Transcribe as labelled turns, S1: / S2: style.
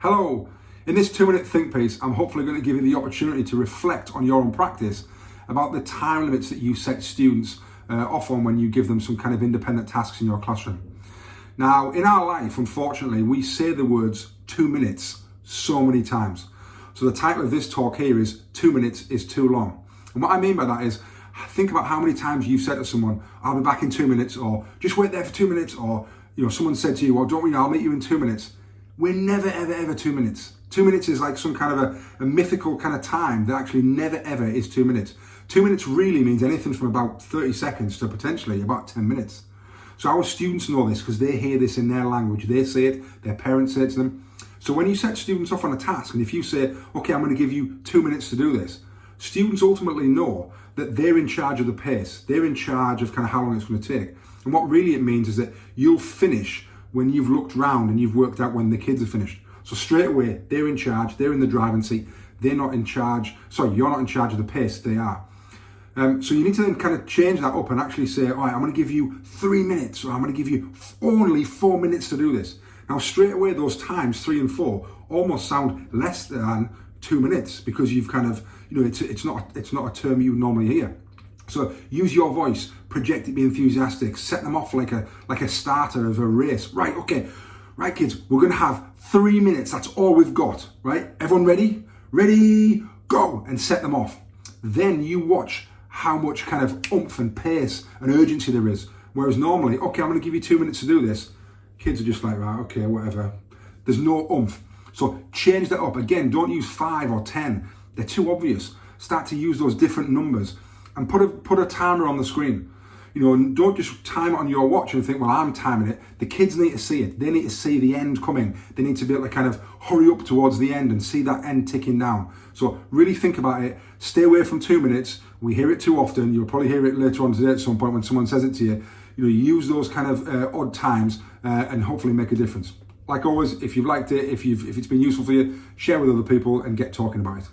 S1: Hello, in this 2-minute think piece, I'm hopefully going to give you the opportunity to reflect on your own practice about the time limits that you set students off on when you give them some kind of independent tasks in your classroom. Now, in our life, unfortunately, we say the words 2 minutes so many times. So the title of this talk here is 2 minutes is too long. And what I mean by that is, think about how many times you've said to someone, I'll be back in 2 minutes, or just wait there for 2 minutes, or someone said to you, well, don't worry, I'll meet you in 2 minutes. We're never, ever 2 minutes. 2 minutes is like some kind of a mythical kind of time that actually never, ever is 2 minutes. 2 minutes really means anything from about 30 seconds to potentially about 10 minutes. So our students know this because they hear this in their language. They say it, their parents say it to them. So when you set students off on a task, and if you say, okay, I'm going to give you 2 minutes to do this, students ultimately know that they're in charge of the pace. They're in charge of kind of how long it's going to take. And what really it means is that you'll finish when you've looked round and you've worked out when the kids are finished. So straight away, they're in charge, they're in the driving seat, they're not in charge, you're not in charge of the pace, they are. So you need to then kind of change that up and actually say, all right, I'm going to give you 3 minutes, or I'm going to give you only 4 minutes to do this. Now straight away, those times, 3 and 4, almost sound less than 2 minutes because you've kind of, it's not a term you normally hear. So use your voice, project it, be enthusiastic, set them off like a starter of a race. Right, okay, right kids, we're gonna have 3 minutes, that's all we've got, right? Everyone ready? Ready, go, and set them off. Then you watch how much kind of oomph and pace and urgency there is. Whereas normally, okay, I'm gonna give you 2 minutes to do this. Kids are just like, right, okay, whatever. There's no oomph. So change that up. Again, don't use 5 or 10. They're too obvious. Start to use those different numbers. And put a timer on the screen. And don't just time it on your watch and think, well, I'm timing it. The kids need to see it. They need to see the end coming. They need to be able to kind of hurry up towards the end and see that end ticking down. So really think about it. Stay away from 2 minutes. We hear it too often. You'll probably hear it later on today at some point when someone says it to you. Use those kind of odd times and hopefully make a difference. Like always, if you've liked it, if it's been useful for you, share with other people and get talking about it.